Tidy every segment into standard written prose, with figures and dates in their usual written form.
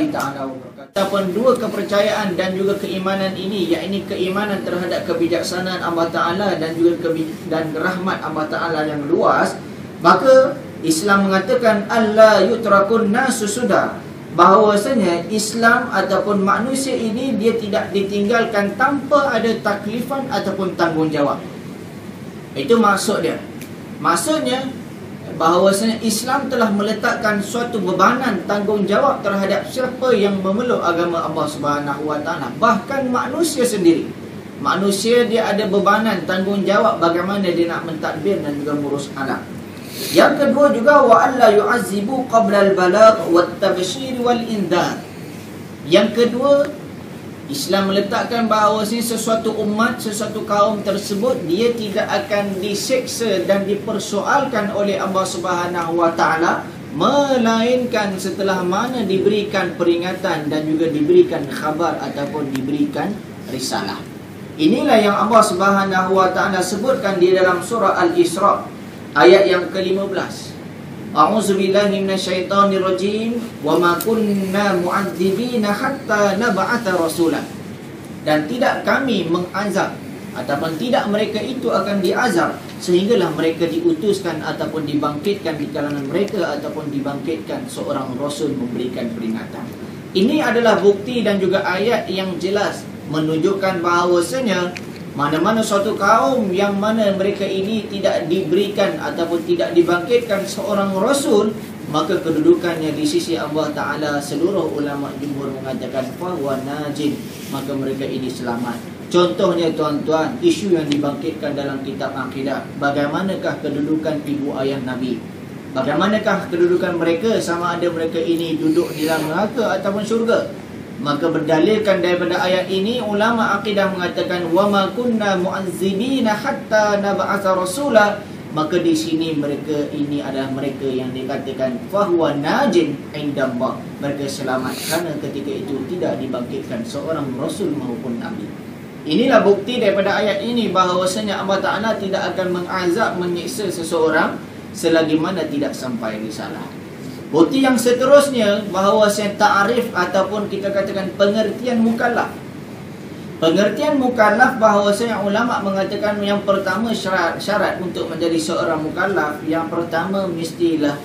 ta'ala wabarakatuh. Ataupun dua kepercayaan dan juga keimanan ini, yakni keimanan terhadap kebijaksanaan Allah Ta'ala dan juga dan rahmat Allah Ta'ala yang luas, maka Islam mengatakan alla yutrakun nasu sudah, bahawasanya Islam ataupun manusia ini dia tidak ditinggalkan tanpa ada taklifan ataupun tanggungjawab. Itu maksud dia. Maksudnya bahawasanya Islam telah meletakkan suatu bebanan tanggungjawab terhadap siapa yang memeluk agama Allah Subhanahu Wa Taala. Bahkan manusia sendiri, manusia dia ada bebanan tanggungjawab bagaimana dia nak mentadbir dan juga mengurus alam. Yang kedua juga wa alla yu'azzibu qabla al-balagh wat tabshir wal indar. Yang kedua, Islam meletakkan bahawasanya sesuatu umat, sesuatu kaum tersebut dia tidak akan diseksa dan dipersoalkan oleh Allah Subhanahu Wa Taala, melainkan setelah mana diberikan peringatan dan juga diberikan khabar ataupun diberikan risalah. Inilah yang Allah Subhanahu Wa Taala sebutkan di dalam surah Al-Isra ayat yang ke-15. A'udzubillahi minasyaitonirrajim wa ma kunna mu'adzibina hatta nab'atha rasulan. Dan tidak kami mengazab ataupun tidak mereka itu akan diazab sehinggalah mereka diutuskan ataupun dibangkitkan di kalangan mereka ataupun dibangkitkan seorang rasul memberikan peringatan. Ini adalah bukti dan juga ayat yang jelas menunjukkan bahawasanya mana-mana suatu kaum yang mana mereka ini tidak diberikan ataupun tidak dibangkitkan seorang rasul, maka kedudukannya di sisi Allah Ta'ala seluruh ulama jumhur mengatakan fahuwa najin, maka mereka ini selamat. Contohnya tuan-tuan, isu yang dibangkitkan dalam kitab akidah, bagaimanakah kedudukan ibu ayah Nabi, bagaimanakah kedudukan mereka, sama ada mereka ini duduk di dalam neraka ataupun syurga. Maka berdalilkan daripada ayat ini, ulama akidah mengatakan wa ma kunna mu'azzibina hatta nab'atha rasula. Maka di sini mereka ini adalah mereka yang dikatakan fahuwa najin indallah, mereka selamat kerana ketika itu tidak dibangkitkan seorang rasul maupun nabi. Inilah bukti daripada ayat ini bahawasanya Allah Ta'ala tidak akan mengazab, menyiksa seseorang selagi mana tidak sampai risalah. Bukti yang seterusnya bahawasanya ta'arif ataupun kita katakan pengertian mukallaf. Pengertian mukallaf bahawasanya ulama mengatakan yang pertama syarat untuk menjadi seorang mukallaf, yang pertama mestilah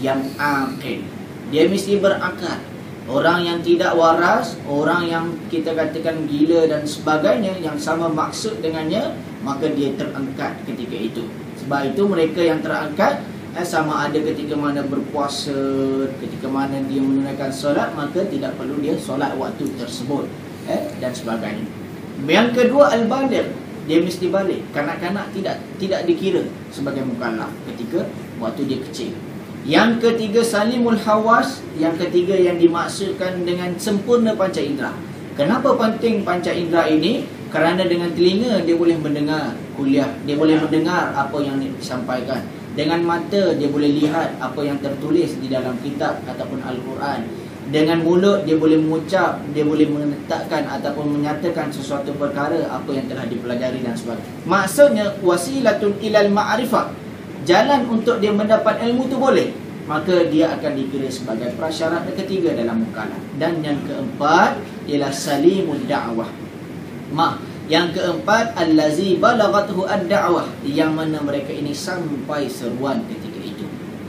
yang aqil. Dia mesti berakal. Orang yang tidak waras, orang yang kita katakan gila dan sebagainya yang sama maksud dengannya, maka dia terangkat ketika itu. Sebab itu mereka yang terangkat sama ada ketika mana berpuasa, ketika mana dia menunaikan solat, maka tidak perlu dia solat waktu tersebut dan sebagainya. Yang kedua al-baligh, dia mesti balik. Kanak-kanak tidak dikira sebagai mukallaf ketika waktu dia kecil. Yang ketiga salimul hawas, yang ketiga yang dimaksudkan dengan sempurna panca indera. Kenapa penting panca indera ini? Kerana dengan telinga dia boleh mendengar kuliah, dia boleh mendengar apa yang disampaikan. Dengan mata dia boleh lihat apa yang tertulis di dalam kitab ataupun Al-Quran. Dengan mulut dia boleh mengucap, dia boleh menetapkan ataupun menyatakan sesuatu perkara apa yang telah dipelajari dan sebagainya. Maksudnya wasilatun ilal ma'rifah, jalan untuk dia mendapat ilmu tu boleh, maka dia akan dikira sebagai prasyarat ketiga dalam mukallaf. Dan yang keempat ialah salimud da'wah. Yang keempat allazi balaghathu ad-da'wah, yang mana mereka ini sampai seruan ketika itu.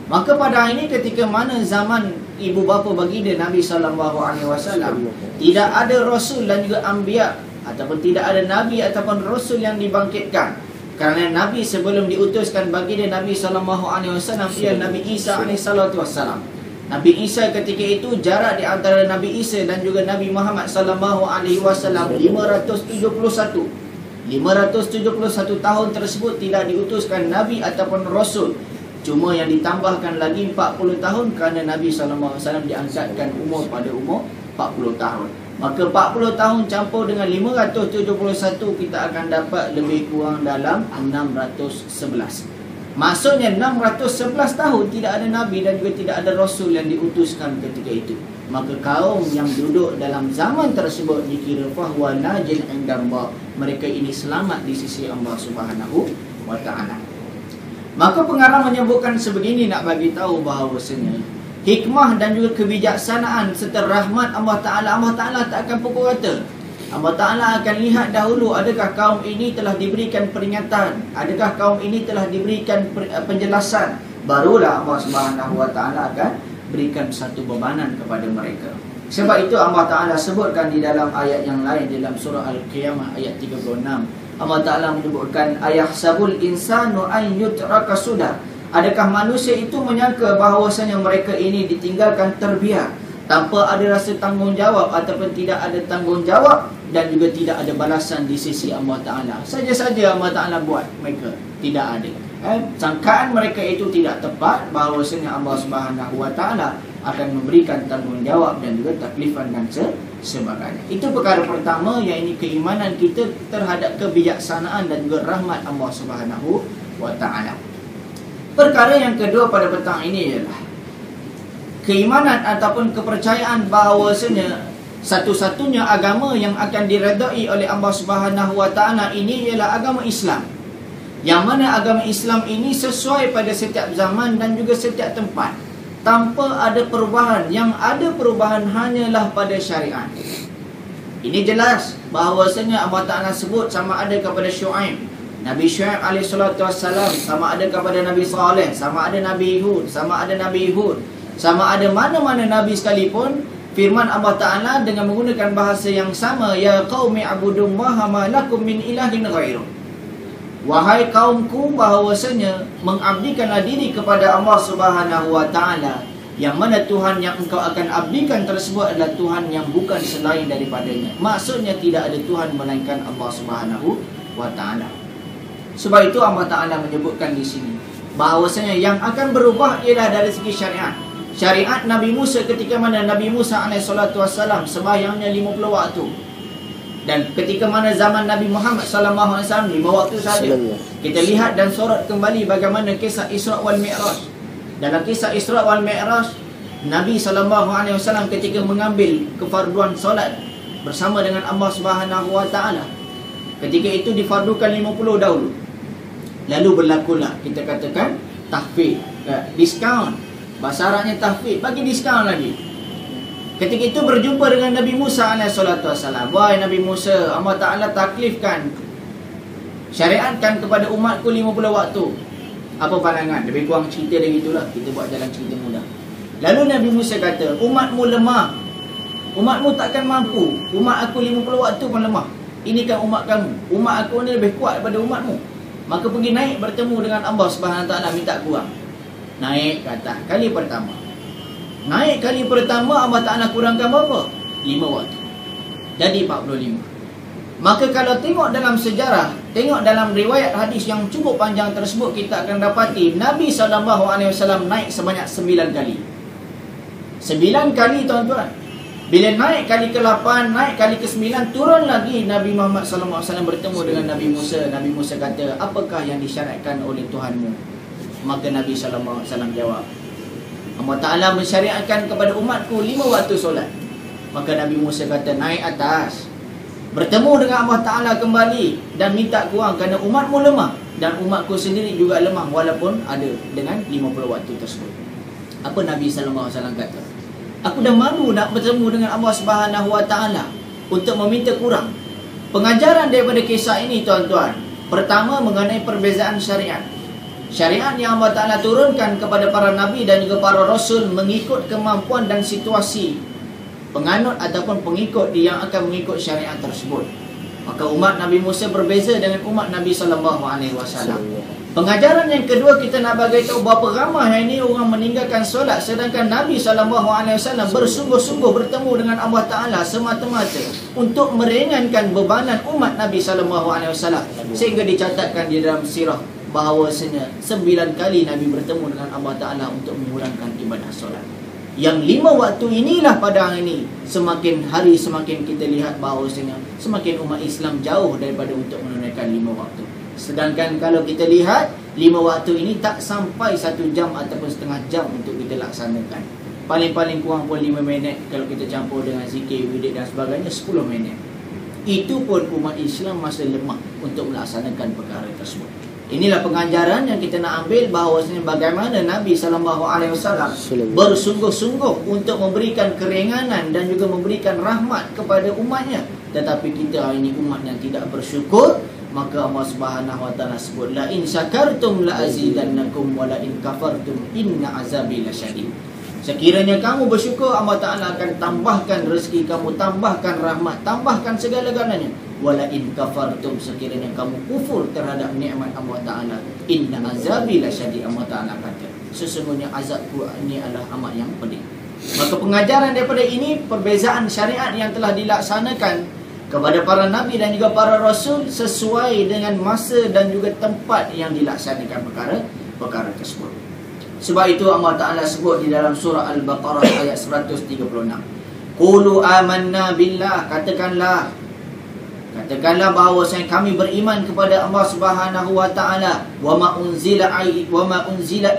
Maka pada hari ini ketika mana zaman ibu bapa baginda Nabi SAW, tidak ada rasul dan juga anbiya ataupun tidak ada nabi ataupun rasul yang dibangkitkan. Kerana Nabi sebelum diutuskan baginda Nabi SAW ialah Nabi Isa AS. Nabi Isa ketika itu jarak di antara Nabi Isa dan juga Nabi Muhammad SAW 571 tahun tersebut tidak diutuskan Nabi ataupun Rasul. Cuma yang ditambahkan lagi 40 tahun kerana Nabi SAW diangkatkan umur pada umur 40 tahun. Maka 40 tahun campur dengan 571 kita akan dapat lebih kurang dalam 611. Maksudnya 611 tahun tidak ada Nabi dan juga tidak ada Rasul yang diutuskan ketika itu. Maka kaum yang duduk dalam zaman tersebut dikira fahuwa najin indallah, mereka ini selamat di sisi Allah Subhanahu Wa Ta'ala. Maka pengarang menyebutkan sebegini nak bagi tahu bahawasanya hikmah dan juga kebijaksanaan serta rahmat Allah Ta'ala tak akan pukul rata. Allah Ta'ala akan lihat dahulu, adakah kaum ini telah diberikan peringatan, adakah kaum ini telah diberikan penjelasan, barulah Allah Subhanahu Wa Ta'ala akan berikan satu bebanan kepada mereka. Sebab itu Allah Ta'ala sebutkan di dalam ayat yang lain, dalam surah Al-Qiyamah ayat 36, Allah Ta'ala menyebutkan, ayahsabul insanu an yutraka sudah. Adakah manusia itu menyangka bahawasanya mereka ini ditinggalkan terbiar, tanpa ada rasa tanggungjawab ataupun tidak ada tanggungjawab dan juga tidak ada balasan di sisi Allah Ta'ala. Saja-saja Allah Ta'ala buat mereka, tidak ada. Sangkaan mereka itu tidak tepat, bahawasanya Allah Subhanahu Wa Ta'ala akan memberikan tanggungjawab dan juga taklifan dan sebagainya. Itu perkara pertama, yang ini keimanan kita terhadap kebijaksanaan dan juga rahmat Allah Subhanahu Wa Ta'ala. Perkara yang kedua pada petang ini ialah keimanan ataupun kepercayaan bahawasanya satu-satunya agama yang akan diredai oleh Allah Subhanahu Wa Ta'ala ini ialah agama Islam. Yang mana agama Islam ini sesuai pada setiap zaman dan juga setiap tempat, tanpa ada perubahan. Yang ada perubahan hanyalah pada syariat. Ini jelas bahawasanya Allah Ta'ala sebut sama ada kepada Syuaib, Nabi Syuaib alaihissalam, sama ada kepada Nabi Saleh, sama ada Nabi Hud, sama ada Nabi Hud, sama ada mana-mana Nabi sekalipun, firman Allah Ta'ala dengan menggunakan bahasa yang sama, ya qaumi abudullaha ma lakum min ilahin ghairuh. Wahai kaumku, bahawasanya mengabdikanlah diri kepada Allah Subhanahu Wa Ta'ala, yang mana Tuhan yang engkau akan abdikan tersebut adalah Tuhan yang bukan selain daripadanya. Maksudnya tidak ada Tuhan melainkan Allah Subhanahu Wa Ta'ala. Sebab itu Allah Ta'ala menyebutkan di sini bahawasanya yang akan berubah ialah dari segi syariat. Syariat Nabi Musa, ketika mana Nabi Musa alaihissalam sembahyangnya 50 waktu, dan ketika mana zaman Nabi Muhammad SAW 5 waktu saja. Kita lihat dan sorot kembali bagaimana kisah Isra wal Mi'raj. Dalam kisah Isra wal Mi'raj, Nabi SAW ketika mengambil kefarduan solat bersama dengan Allah Subhanahu Wa Ta'ala, ketika itu difardukan 50 dahulu. Lalu berlakulah, kita katakan, tahfid, diskaun. Bahasa Arabnya tahfid, bagi diskaun lagi. Ketika itu berjumpa dengan Nabi Musa alaihissalam. Wahai Nabi Musa, Allah Ta'ala taklifkan, syariatkan kepada umatku 50 waktu. Apa pandangan? Lebih kurang cerita dia gitulah. Kita buat jalan cerita mudah. Lalu Nabi Musa kata, umatmu lemah, umatmu takkan mampu. Umat aku 50 waktu pun lemah. Ini kan umat kamu. Umat aku ni lebih kuat daripada umatmu. Maka pergi naik bertemu dengan Allah Subhanahu Ta'ala, minta kurang. Naik ke atas kali pertama. Naik kali pertama Allah Ta'ala kurangkan berapa? 5 waktu. Jadi 45. Maka kalau tengok dalam sejarah, tengok dalam riwayat hadis yang cukup panjang tersebut, kita akan dapati Nabi SAW naik sebanyak 9 kali. 9 kali tuan-tuan. Bila naik kali ke-8, naik kali ke-9, turun lagi Nabi Muhammad SAW bertemu dengan Nabi Musa. Nabi Musa kata, apakah yang disyariatkan oleh Tuhanmu? Maka Nabi SAW jawab, Allah Ta'ala mensyariatkan kepada umatku 5 waktu solat. Maka Nabi Musa kata, naik atas, bertemu dengan Allah Ta'ala kembali dan minta kurang, kerana umatmu lemah dan umatku sendiri juga lemah, walaupun ada dengan 50 waktu tersebut. Apa Nabi SAW kata? Aku dah malu nak bertemu dengan Allah Subhanahu Wa Ta'ala untuk meminta kurang. Pengajaran daripada kisah ini tuan-tuan, pertama mengenai perbezaan syariat. Syariat yang Allah Ta'ala turunkan kepada para Nabi dan juga para Rasul mengikut kemampuan dan situasi penganut ataupun pengikut yang akan mengikut syariat tersebut. Maka umat Nabi Musa berbeza dengan umat Nabi SAW. Pengajaran yang kedua, kita nak bagi tahu berapa ramai hari ini orang meninggalkan solat, sedangkan Nabi SAW bersungguh-sungguh bertemu dengan Allah Ta'ala semata-mata untuk meringankan bebanan umat Nabi SAW. Sehingga dicatatkan di dalam sirah bahawasanya 9 kali Nabi bertemu dengan Allah Ta'ala untuk mengurangkan ibadah solat. Yang 5 waktu inilah pada hari ini, semakin hari semakin kita lihat bahawasanya semakin umat Islam jauh daripada untuk menunaikan 5 waktu. Sedangkan kalau kita lihat 5 waktu ini tak sampai 1 jam ataupun setengah jam untuk kita laksanakan. Paling-paling kurang pun 5 minit. Kalau kita campur dengan zikir, wirid dan sebagainya, 10 minit. Itu pun umat Islam masih lemah untuk melaksanakan perkara tersebut. Inilah pengajaran yang kita nak ambil, bahawasanya bagaimana Nabi SAW bersungguh-sungguh untuk memberikan keringanan dan juga memberikan rahmat kepada umatnya. Tetapi kita hari ini umat yang tidak bersyukur, maka Allah Subhanahu Wa Taala sebut, la in syakartum la azidannakum wa la in kafartum inna azabi lasyadid. Sekiranya kamu bersyukur, Allah Ta'ala akan tambahkan rezeki kamu, tambahkan rahmat, tambahkan segala-galanya. Wala in kafartum, sekiranya kamu kufur terhadap nikmat Allah Ta'ala, inna azabi lasyadid. Allah Ta'ala kata, sesungguhnya azabku ini adalah amat yang pedih. Maka pengajaran daripada ini, perbezaan syariat yang telah dilaksanakan kepada para nabi dan juga para rasul sesuai dengan masa dan juga tempat yang dilaksanakan perkara tersebut. Sebab itu Allah Ta'ala sebut di dalam surah Al-Baqarah ayat 136. Qulu amanna billah, katakanlah bahawasanya kami beriman kepada Allah Subhanahu Wa Ta'ala, wa ma unzila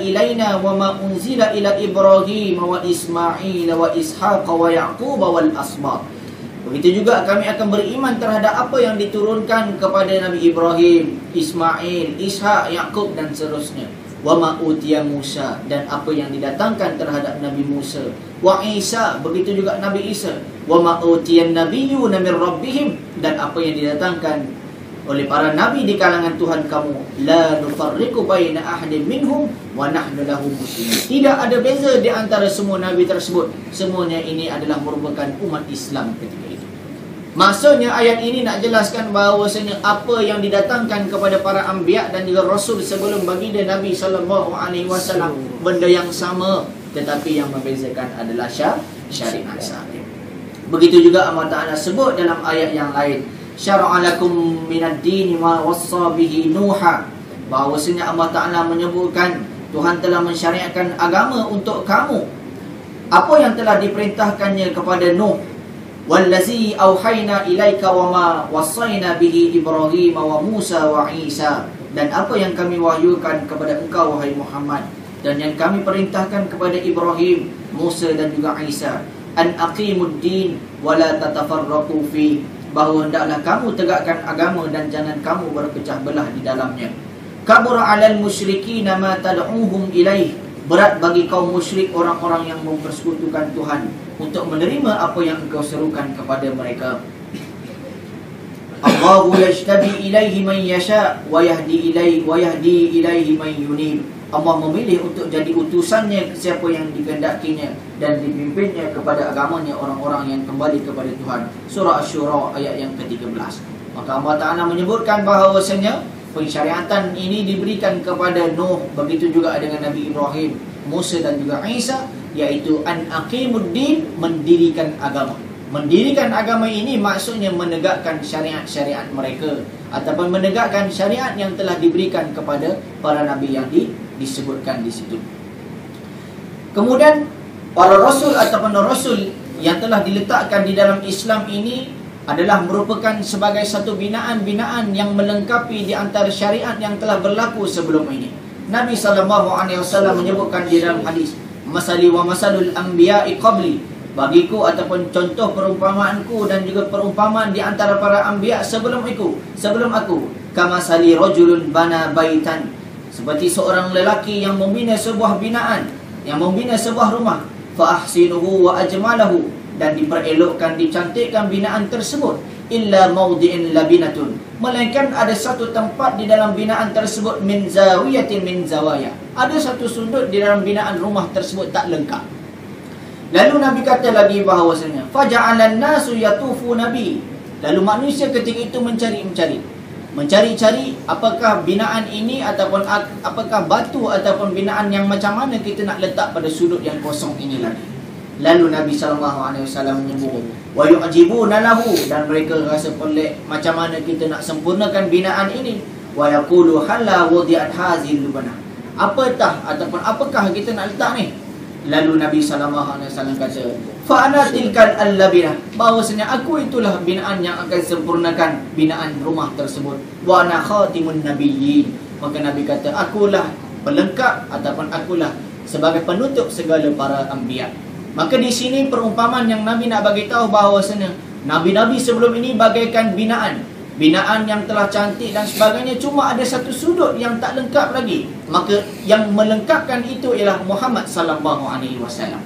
ilaina wa ma unzila ila Ibrahim wa Ismail wa Ishaq wa Yaqub wal asbaq. Begitu juga kami akan beriman terhadap apa yang diturunkan kepada Nabi Ibrahim, Ismail, Ishaq, Yaqub dan seterusnya. Wa ma utiya Musa, dan apa yang didatangkan terhadap Nabi Musa, wa Isa, begitu juga Nabi Isa, wa ma utiyan nabiyyuna min rabbihim, dan apa yang didatangkan oleh para nabi di kalangan Tuhan kamu, la nufarriqu baina ahadin minhum wa nahnu lahu muslimun. Tidak ada beza di antara semua nabi tersebut, semuanya ini adalah merupakan umat Islam ketika itu. Maksudnya ayat ini nak jelaskan bahawasanya apa yang didatangkan kepada para anbiya dan juga rasul sebelum baginda Nabi SAW, benda yang sama, tetapi yang membezakan adalah syariat sahaja. Begitu juga Allah Ta'ala sebut dalam ayat yang lain, syara'a lakum minad dini ma wassa bihi Nuha, bahawasanya Allah Ta'ala menyebutkan Tuhan telah mensyariatkan agama untuk kamu, apa yang telah diperintahkannya kepada Nuh, wallazi auhayna ilaika wa ma wassayna bihi Ibrahim wa Musa wa Isa, dan apa yang kami wahyukan kepada engkau wahai Muhammad, dan yang kami perintahkan kepada Ibrahim, Musa dan juga Isa, an aqimuddin wa la tatafarraqu fi, bahawa hendaklah kamu tegakkan agama dan jangan kamu berpecah belah di dalamnya. Kabura 'alal musyrikin ma tad'uuhum ilaih, berat bagi kaum musyrik, orang-orang yang mempersekutukan Tuhan, untuk menerima apa yang engkau serukan kepada mereka. Allahu yajtabi ilaihi man yasha wa yahdi ilaihi man yunib. Allah memilih untuk jadi utusannya siapa yang dikehendakinya dan dipimpinnya kepada agamanya orang-orang yang kembali kepada Tuhan. Surah Asy-Syura ayat yang ke-13. Maka Allah Ta'ala menyebutkan bahawasanya pensyariatan ini diberikan kepada Nuh, begitu juga dengan Nabi Ibrahim, Musa dan juga Isa, iaitu an aqimuddin, mendirikan agama. Mendirikan agama ini maksudnya menegakkan syariat-syariat mereka, ataupun menegakkan syariat yang telah diberikan kepada para nabi yang disebutkan di situ. Kemudian para rasul ataupun rasul yang telah diletakkan di dalam Islam ini adalah merupakan sebagai satu binaan-binaan yang melengkapi di antara syariat yang telah berlaku sebelum ini. Nabi SAW menyebutkan di dalam hadis, masali wa masalul anbiya'i qabli, bagiku ataupun contoh perumpamaanku dan juga perumpamaan di antara para anbiya sebelum aku, kamasali rajulun bana baitan, seperti seorang lelaki yang membina sebuah binaan, yang membina sebuah rumah, fa ahsinuhu wa ajmalahu, dan diperelokkan, dicantikkan binaan tersebut, illa mawdi'in labinatun, melainkan ada satu tempat di dalam binaan tersebut, min zawiyatin min zawaya, ada satu sudut di dalam binaan rumah tersebut tak lengkap. Lalu Nabi kata lagi bahawasanya, faja'alan nasu yatufu nabi, lalu manusia ketika itu mencari-cari apakah binaan ini ataupun apakah batu ataupun binaan yang macam mana kita nak letak pada sudut yang kosong ini lagi. Lalu Nabi SAW menyebut, wa yu'jibuna lahu, dan mereka rasa pelik macam mana kita nak sempurnakan binaan ini. Wa yaqulu halla wudi'at hazil lubana, apakah kita nak letak ni? Lalu Nabi SAW kata, fa ana tilkal allabinah, bahawasanya aku itulah binaan yang akan sempurnakan binaan rumah tersebut. Wa ana khatimun nabiyyin, maka Nabi kata, akulah pelengkap ataupun akulah sebagai penutup segala para anbiya. Maka di sini perumpamaan yang Nabi nak bagi tahu bahawasanya nabi-nabi sebelum ini bagaikan binaan binaan yang telah cantik dan sebagainya, cuma ada satu sudut yang tak lengkap lagi. Maka yang melengkapkan itu ialah Muhammad sallallahu alaihi wasallam.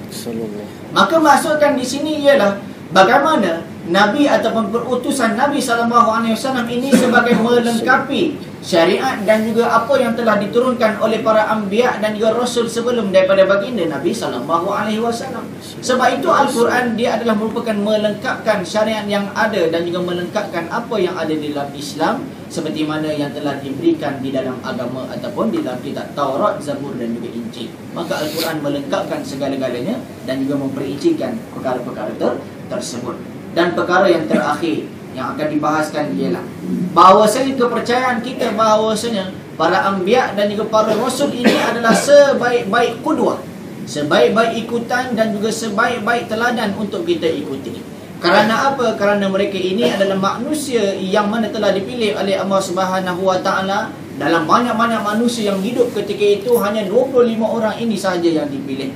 Maka maksudkan di sini ialah bagaimana Nabi ataupun perutusan Nabi sallallahu alaihi wasallam ini sebagai melengkapi syariat dan juga apa yang telah diturunkan oleh para anbiya dan juga rasul sebelum daripada baginda Nabi sallallahu alaihi wasallam. Sebab itu Al-Quran dia adalah merupakan melengkapkan syariat yang ada dan juga melengkapkan apa yang ada di dalam Islam seperti mana yang telah diberikan di dalam agama ataupun di dalam kitab Taurat, Zabur dan juga Injil. Maka Al-Quran melengkapkan segala-galanya dan juga memperincikan perkara-perkara tersebut. Dan perkara yang terakhir yang akan dibahaskan ialah bahawasanya kepercayaan kita bahawasanya para anbiya dan juga para rasul ini adalah sebaik-baik qudwah, sebaik-baik ikutan dan juga sebaik-baik teladan untuk kita ikuti. Kerana apa? Kerana mereka ini adalah manusia yang mana telah dipilih oleh Allah Subhanahu Wa Taala. Dalam banyak-banyak manusia yang hidup ketika itu, hanya 25 orang ini sahaja yang dipilih.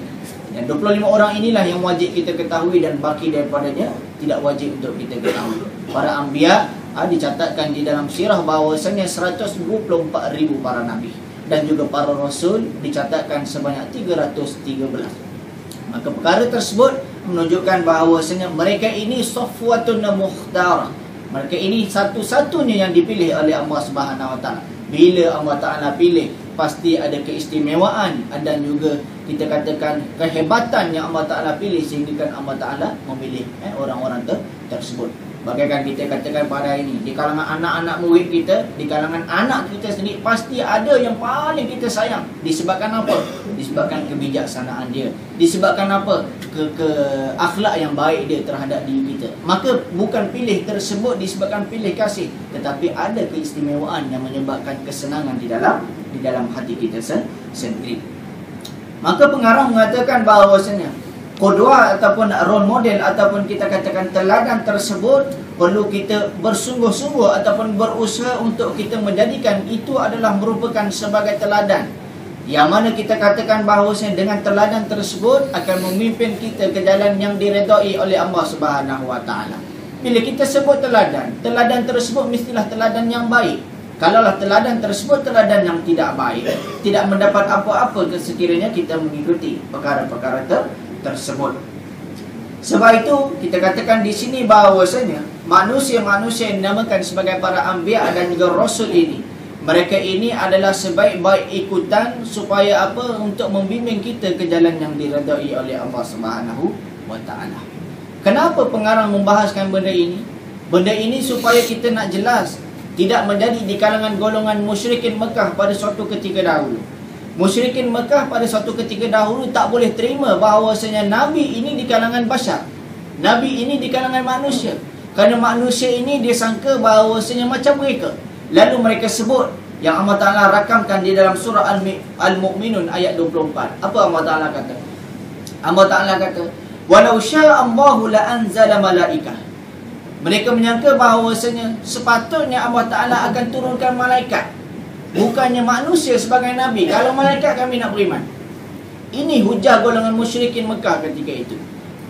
Dan 25 orang inilah yang wajib kita ketahui dan baki daripadanya tidak wajib untuk kita ketahui. Para anbiya dicatatkan di dalam sirah bahawasanya 124,000 para nabi. Dan juga para rasul dicatatkan sebanyak 313. Maka perkara tersebut menunjukkan bahawasanya mereka ini safwatun mukhtarah. Mereka ini satu-satunya yang dipilih oleh Allah Subhanahu Wa Taala. Bila Allah Ta'ala pilih, pasti ada keistimewaan dan juga kita katakan kehebatan yang Allah Ta'ala pilih sehingga Allah Ta'ala memilih orang-orang tersebut. Bagaikan kita katakan pada ini, di kalangan anak-anak murid kita, di kalangan anak kita sendiri, pasti ada yang paling kita sayang. Disebabkan apa? Disebabkan kebijaksanaan dia. Disebabkan apa? Akhlak yang baik dia terhadap diri kita. Maka bukan pilih tersebut disebabkan pilih kasih, tetapi ada keistimewaan yang menyebabkan kesenangan di dalam hati kita sendiri. Maka pengarang mengatakan bahawasanya qudwah ataupun role model ataupun kita katakan teladan tersebut perlu kita bersungguh-sungguh ataupun berusaha untuk kita menjadikan itu adalah merupakan sebagai teladan. Yang mana kita katakan bahawasanya dengan teladan tersebut akan memimpin kita ke jalan yang diredai oleh Allah Subhanahu Wa Taala. Bila kita sebut teladan tersebut mestilah teladan yang baik. Kalaulah teladan tersebut teladan yang tidak baik, tidak mendapat apa-apa sekiranya kita mengikuti perkara-perkara tersebut. Sebab itu kita katakan di sini bahawasanya manusia-manusia yang dinamakan sebagai para anbiya dan juga rasul ini, mereka ini adalah sebaik-baik ikutan supaya apa? Untuk membimbing kita ke jalan yang diredai oleh Allah Subhanahu Wa Taala. Kenapa pengarang membahaskan benda ini? Benda ini supaya kita nak jelas tidak menjadi di kalangan golongan musyrikin Mekah pada suatu ketika dahulu. Musyrikin Mekah pada suatu ketika dahulu tak boleh terima bahawasanya Nabi ini di kalangan bashar, Nabi ini di kalangan manusia. Kerana manusia ini dia sangka bahawasanya macam mereka. Lalu mereka sebut yang Allah Ta'ala rakamkan di dalam surah Al-Mu'minun ayat 24. Apa Allah Ta'ala kata? Allah Ta'ala kata, "Walau sya'allahu la'anzala malaikah." Mereka menyangka bahawasanya sepatutnya Allah Ta'ala akan turunkan malaikat, bukannya manusia sebagai Nabi. Kalau malaikat kami nak beriman. Ini hujah golongan musyrikin Mekah ketika itu.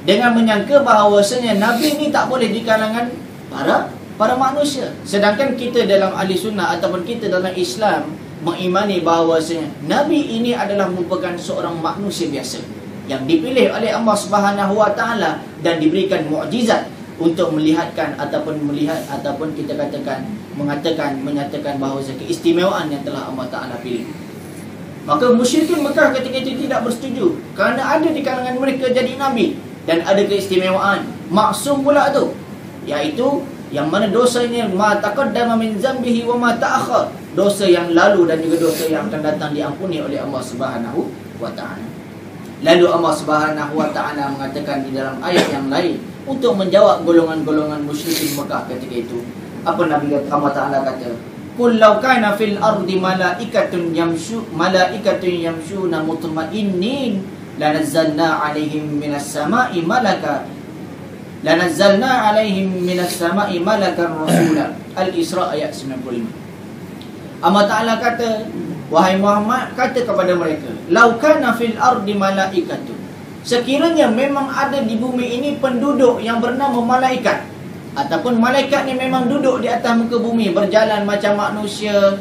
Dengan menyangka bahawasanya Nabi ini tak boleh di kalangan para manusia. Sedangkan kita dalam ahli sunnah ataupun kita dalam Islam mengimani bahawasanya Nabi ini adalah merupakan seorang manusia biasa yang dipilih oleh Allah Subhanahu Wa Taala dan diberikan mukjizat untuk melihatkan ataupun kita katakan menyatakan bahawa keistimewaan yang telah Allah Ta'ala pilih. Maka musyrikin Mekah ketika itu tidak bersetuju kerana ada di kalangan mereka jadi Nabi dan ada keistimewaan maksum pula tu, iaitu yang mana dosanya ma taqaddama min zambihi wa ma ta'akhkhar, dosa yang lalu dan juga dosa yang akan datang diampuni oleh Allah Subhanahu Wa Ta'ala. Lalu Allah Subhanahu Wa Ta'ala mengatakan di dalam ayat yang lain untuk menjawab golongan-golongan musyrikin Mekah ketika itu. Apa Nabi Allah Ta'ala kata? Qul law kana fil ardi malaikatun yamshuna mutma'innin lanazzalna 'alaihim minas sama'i malakan rasula. Al-Isra ayat 95. Allah Ta'ala kata, wahai Muhammad, kata kepada mereka, law kana fil ardi malaikatun, sekiranya memang ada di bumi ini penduduk yang bernama malaikat. ataupun malaikat ni memang duduk di atas muka bumi, berjalan macam manusia,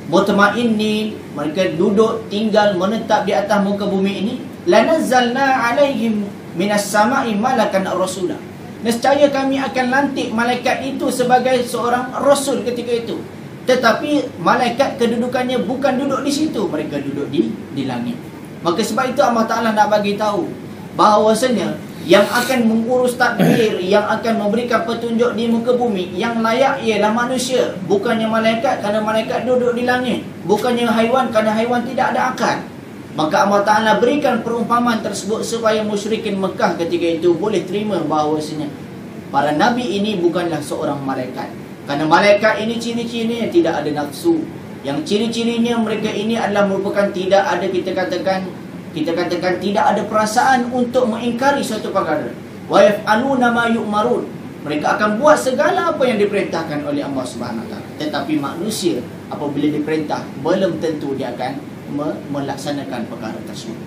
mutmainnin, mereka duduk, tinggal, menetap di atas muka bumi ini, lanazzalna alaihim minas sama'i malakan rasula. Nescaya kami akan lantik malaikat itu sebagai seorang rasul ketika itu. Tetapi malaikat kedudukannya bukan duduk di situ, mereka duduk di langit. Maka sebab itu Allah Ta'ala nak bagi tahu bahawasanya yang akan mengurus tadbir, yang akan memberikan petunjuk di muka bumi, yang layak ialah manusia, bukannya malaikat, kerana malaikat duduk di langit, bukannya haiwan, kerana haiwan tidak ada akal. Maka Allah Ta'ala berikan perumpamaan tersebut supaya musyrikin Mekah ketika itu boleh terima bahawasanya para nabi ini bukanlah seorang malaikat. Kerana malaikat ini ciri-cirinya tidak ada nafsu. Yang ciri-cirinya mereka ini adalah merupakan tidak ada, kita katakan tidak ada perasaan untuk mengingkari suatu perkara. Wa yaf'aluna ma yu'marun. Mereka akan buat segala apa yang diperintahkan oleh Allah Subhanahu Wa Taala. Tetapi manusia apabila diperintah, belum tentu dia akan melaksanakan perkara tersebut.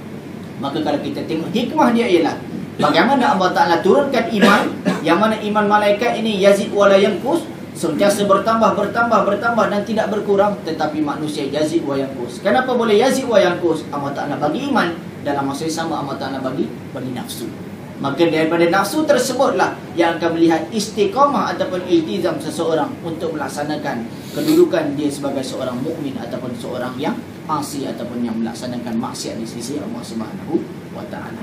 Maka kalau kita tengok hikmah dia ialah bagaimana Allah Ta'ala turunkan iman, yang mana iman malaikat ini yazid wala yanqus, sentiasa bertambah dan tidak berkurang. Tetapi manusia yazid wa yanqus. Kenapa boleh yazid wa yanqus? Allah Ta'ala bagi iman, dalam masa yang sama Allah Ta'ala bagi nafsu. Maka daripada nafsu tersebutlah yang akan melihat istiqamah ataupun iltizam seseorang untuk melaksanakan kedudukan dia sebagai seorang mukmin ataupun seorang yang asi ataupun yang melaksanakan maksiat di sisi Allah Subhanahu Wa Ta'ala.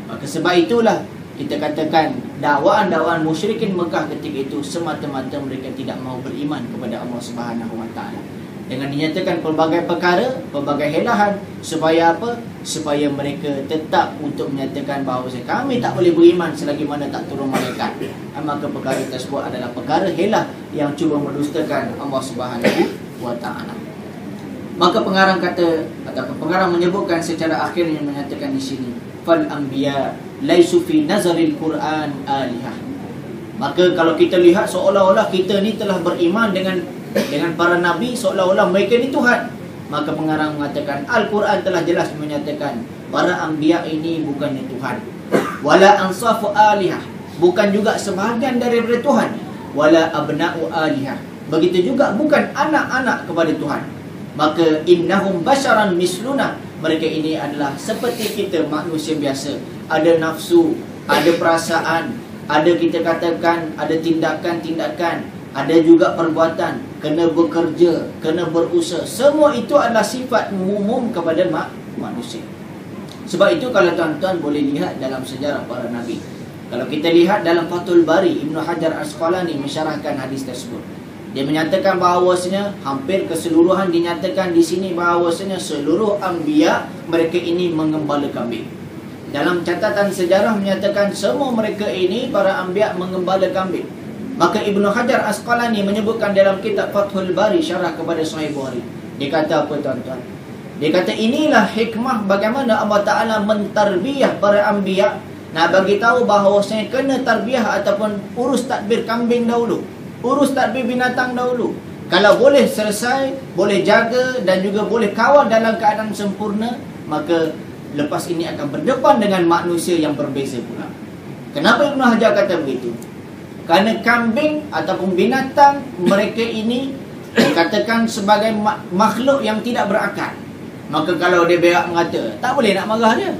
Maka sebab itulah kita katakan dakwaan musyrikin Mekah ketika itu semata-mata mereka tidak mahu beriman kepada Allah Subhanahu Wa Ta'ala. Dengan dinyatakan pelbagai perkara, pelbagai helahan, supaya apa? Supaya mereka tetap untuk menyatakan bahawa kami tak boleh beriman selagi mana tak turun malaikat. Maka perkara tersebut adalah perkara helah yang cuba mendustakan Allah Subhanahu Wa Ta'ala. Maka pengarang kata, ataupun pengarang menyebutkan secara akhirnya menyatakan di sini, fal anbiya laisu fi nazaril Quran alihah. Maka kalau kita lihat seolah-olah kita ni telah beriman dengan para nabi, seolah-olah mereka ni Tuhan. Maka pengarang mengatakan Al-Quran telah jelas menyatakan para anbiya ini bukannya Tuhan. Wala ansafu alihah, bukan juga sebahagian daripada Tuhan. Wala abna'u alihah, begitu juga bukan anak-anak kepada Tuhan. Maka innahum basyaran misluna, mereka ini adalah seperti kita, manusia biasa. Ada nafsu, ada perasaan, ada kita katakan ada tindakan-tindakan, ada juga perbuatan, kena bekerja, kena berusaha. Semua itu adalah sifat umum kepada manusia. Sebab itu kalau tuan-tuan boleh lihat dalam sejarah para nabi, kalau kita lihat dalam Fathul Bari, Ibnu Hajar Asqalani mensyarahkan hadis tersebut. Dia menyatakan bahawasanya hampir keseluruhan dinyatakan di sini bahawasanya seluruh anbiya mereka ini mengembala kambing. Dalam catatan sejarah menyatakan semua mereka ini para anbiya mengembala kambing. Maka Ibnu Hajar Asqalani menyebutkan dalam kitab Fathul Bari syarah kepada Sahih Bukhari. Dia kata apa tuan-tuan? Dia kata inilah hikmah bagaimana Allah Ta'ala mentarbiyah para anbiya. Nak bagi tahu bahawasanya kena tarbiyah ataupun urus tadbir kambing dahulu, urus tadbir binatang dahulu. Kalau boleh selesai, boleh jaga dan juga boleh kawal dalam keadaan sempurna, maka lepas ini akan berdepan dengan manusia yang berbeza pula. Kenapa Ibnu Hajar kata begitu? Kerana kambing ataupun binatang mereka ini dikatakan sebagai makhluk yang tidak berakal. Maka kalau dia berak mengata, tak boleh nak marah dia.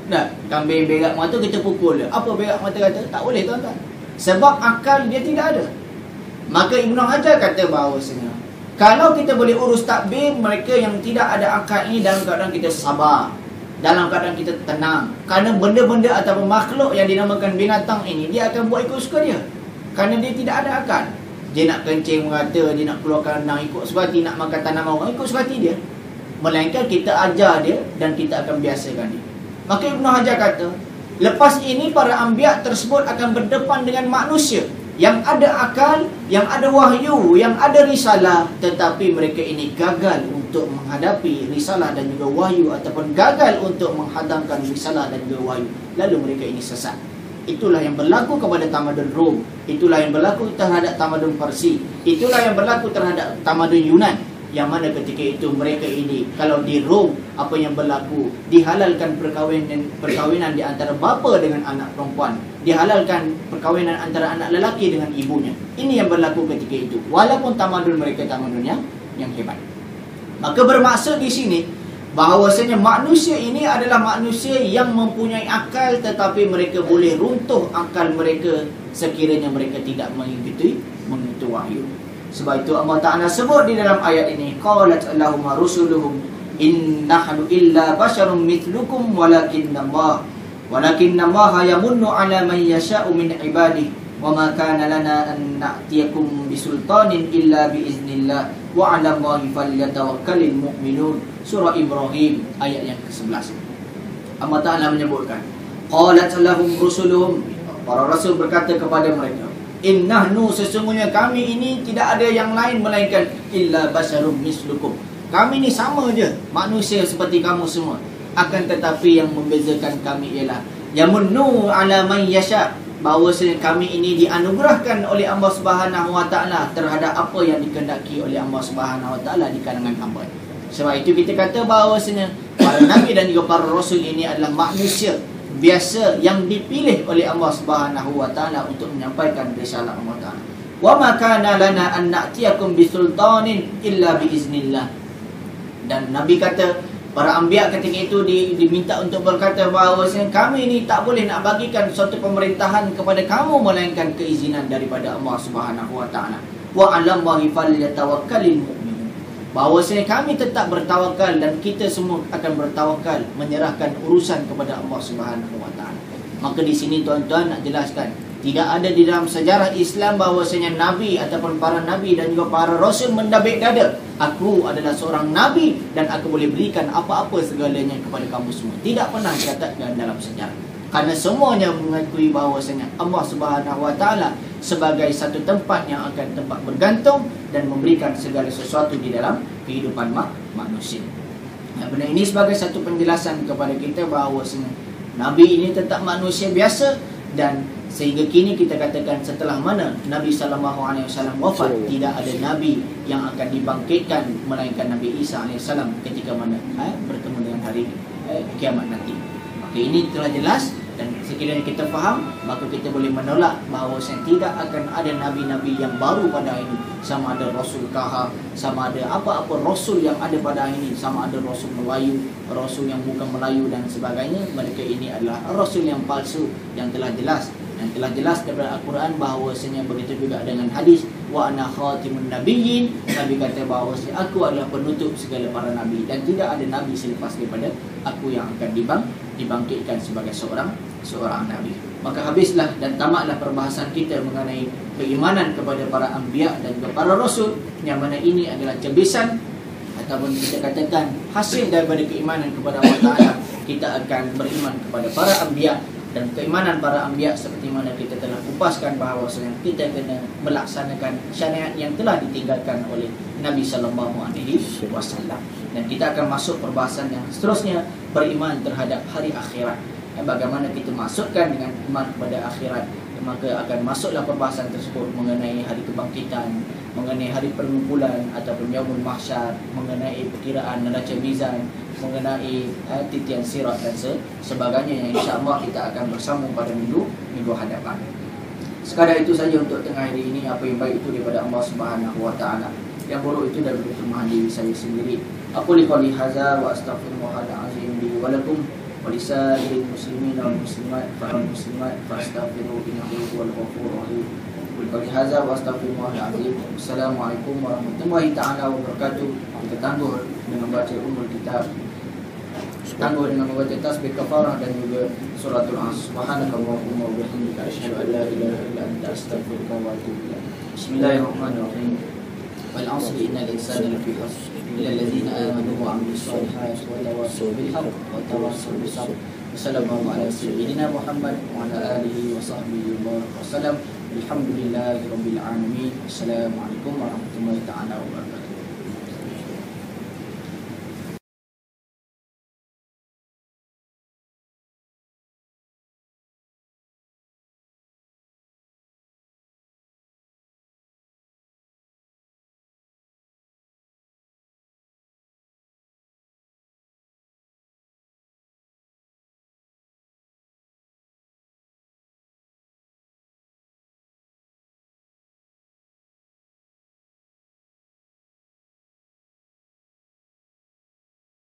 Tak, kambing berak mengata kita pukul dia. Apa berak mengata kata? Tak boleh tuan-tuan. Sebab akal dia tidak ada. Maka Ibnu Hajar kata bahawasanya kalau kita boleh urus takbir mereka yang tidak ada akal ini dalam keadaan kita sabar, dalam keadaan kita tenang. Kerana benda-benda ataupun makhluk yang dinamakan binatang ini, dia akan buat ikut suka dia. Kerana dia tidak ada akal. Dia nak kencing merata, dia nak keluarkan rendang ikut suka hati, nak makan tanaman orang ikut suka hati dia. Melainkan kita ajar dia dan kita akan biasakan dia. Maka Ibnu Hajar kata, lepas ini para anbiya tersebut akan berdepan dengan manusia yang ada akal, yang ada wahyu, yang ada risalah, tetapi mereka ini gagal untuk menghadapi risalah dan juga wahyu, ataupun gagal untuk menghadamkan risalah dan juga wahyu. Lalu mereka ini sesat. Itulah yang berlaku kepada tamadun Rom, itulah yang berlaku terhadap tamadun Parsi, itulah yang berlaku terhadap tamadun Yunan, yang mana ketika itu mereka ini, kalau di Rom apa yang berlaku, dihalalkan perkawinan di antara bapa dengan anak perempuan, dihalalkan perkawinan antara anak lelaki dengan ibunya. Ini yang berlaku ketika itu, walaupun tamadun mereka tamadun yang hebat. Maka bermaksud di sini bahawasanya manusia ini adalah manusia yang mempunyai akal, tetapi mereka boleh runtuh akal mereka sekiranya mereka tidak mengikuti wahyu. Sebab itu Allah Ta'ala sebut di dalam ayat ini, qalat lahum rusuluhum in nahnu illa basharun mithlukum walakinnallaha yamunnu ala man yasha'u min ibadihi wa ma kana lana an na'tiyakum bisultanin illa biiznillah wa 'ala Allahi falyatawakkalul mu'minun. Surah Ibrahim ayat yang ke-11. Allah Ta'ala menyebutkan, qalat lahum rusuluhum, para rasul berkata kepada mereka, innahnu, sesungguhnya kami ini tidak ada yang lain melainkan illa basyarum mislukum. Kami ni sama je, manusia seperti kamu semua. Akan tetapi yang membezakan kami ialah yamunnu ala man yasha, bahawasanya kami ini dianugerahkan oleh Allah Subhanahu wa taala terhadap apa yang dikehendaki oleh Allah Subhanahu wa taala di kalangan hamba. Sebab itu kita kata bahawasanya para nabi dan juga para rasul ini adalah manusia biasa yang dipilih oleh Allah Subhanahu wa taala untuk menyampaikan risalah Allah Taala. Wa ma kana lana an na'tiyakum bisultanin illa biiznillah. Dan Nabi kata, para anbiya ketika itu diminta untuk berkata bahawa kami ini tak boleh nak bagikan suatu pemerintahan kepada kamu melainkan keizinan daripada Allah Subhanahu wa taala. Wa 'ala Allahi falyatawakkalul mu'minun. Bahawasanya kami tetap bertawakal dan kita semua akan bertawakal menyerahkan urusan kepada Allah Subhanahu wa taala. Maka di sini tuan-tuan nak jelaskan, tidak ada di dalam sejarah Islam bahawasanya nabi ataupun para nabi dan juga para rasul mendabik dada, aku adalah seorang nabi dan aku boleh berikan apa-apa segalanya kepada kamu semua. Tidak pernah dicatatkan dalam sejarah. Karena semuanya mengakui bahawasanya Allah Subhanahu wa taala sebagai satu tempat yang akan tempat bergantung dan memberikan segala sesuatu di dalam kehidupan manusia. Benda ini sebagai satu penjelasan kepada kita bahawasanya Nabi ini tetap manusia biasa, dan sehingga kini kita katakan setelah mana Nabi SAW wafat, tidak ada Nabi yang akan dibangkitkan melainkan Nabi Isa AS ketika mana bertemu dengan hari kiamat nanti. Maka ini telah jelas. Dan sekiranya kita faham, maka kita boleh menolak bahawa tidak akan ada nabi-nabi yang baru pada hari ini. Sama ada Rasul Kahar, sama ada apa-apa Rasul yang ada pada hari ini, sama ada Rasul Melayu, Rasul yang bukan Melayu dan sebagainya. Mereka ini adalah Rasul yang palsu yang telah jelas. Dan telah jelas daripada Al-Quran bahawasanya begitu juga dengan hadis, wa ana khatimun nabiyyin. Nabi kata bahawasanya aku adalah penutup segala para nabi dan tidak ada nabi selepas daripada aku yang akan dibangkitkan sebagai seorang nabi. Maka habislah dan tamatlah perbahasan kita mengenai keimanan kepada para anbiya dan kepada para rasul, yang mana ini adalah cebisan ataupun kita katakan hasil daripada keimanan kepada Allah Ta'ala. Kita akan beriman kepada para anbiya, dan keimanan para anbiya seperti mana kita telah kupaskan bahawasanya kita kena melaksanakan syariat yang telah ditinggalkan oleh Nabi SAW. Dan kita akan masuk perbahasan yang seterusnya, beriman terhadap hari akhirat. Bagaimana kita masukkan dengan iman kepada akhirat, maka akan masuklah perbahasan tersebut mengenai hari kebangkitan, mengenai hari pengumpulan ataupun yaumul mahsyar, mengenai perkiraan neraca mizan, mengenai titian sirat dan sebagainya yang insya-Allah kita akan bersambung pada minggu hadapan. Sekadar itu saja untuk tengah hari ini. Apa yang baik itu daripada Allah Subhanahu wa taala, yang buruk itu daripada kelemahan diri saya sendiri. Aku liqali hadza wa astaghfirullahal azim li wa lakum wa lisairil muslimin wal muslimat wal muslimat fastaghfiruhu innahu huwal ghafurur rahim. Liqali hadza wa astaghfirullahal azim. Assalamualaikum warahmatullahi taala wabarakatuh. Kita tangguh dengan baca Ummul Kitab, tangguh dengan membaca tasbih kafarah dan juga suratul As. Subhanakallahumma wa bihamdika asyhadu an la ilaha illa anta astaghfiruka wa atubu ilaik. Bismillahirrahmanirrahim. Wal 'asri innal insana lafi khusr illa alladhina amanu wa 'amilus solihati wa tawassaw bil haqq wa tawassaw bis sabr. Sallallahu ala sayyidina Muhammad wa ala alihi wa sahbihi wa sallam. Alhamdulillahirabbil alamin. Assalamualaikum warahmatullahi taala wabarakatuh.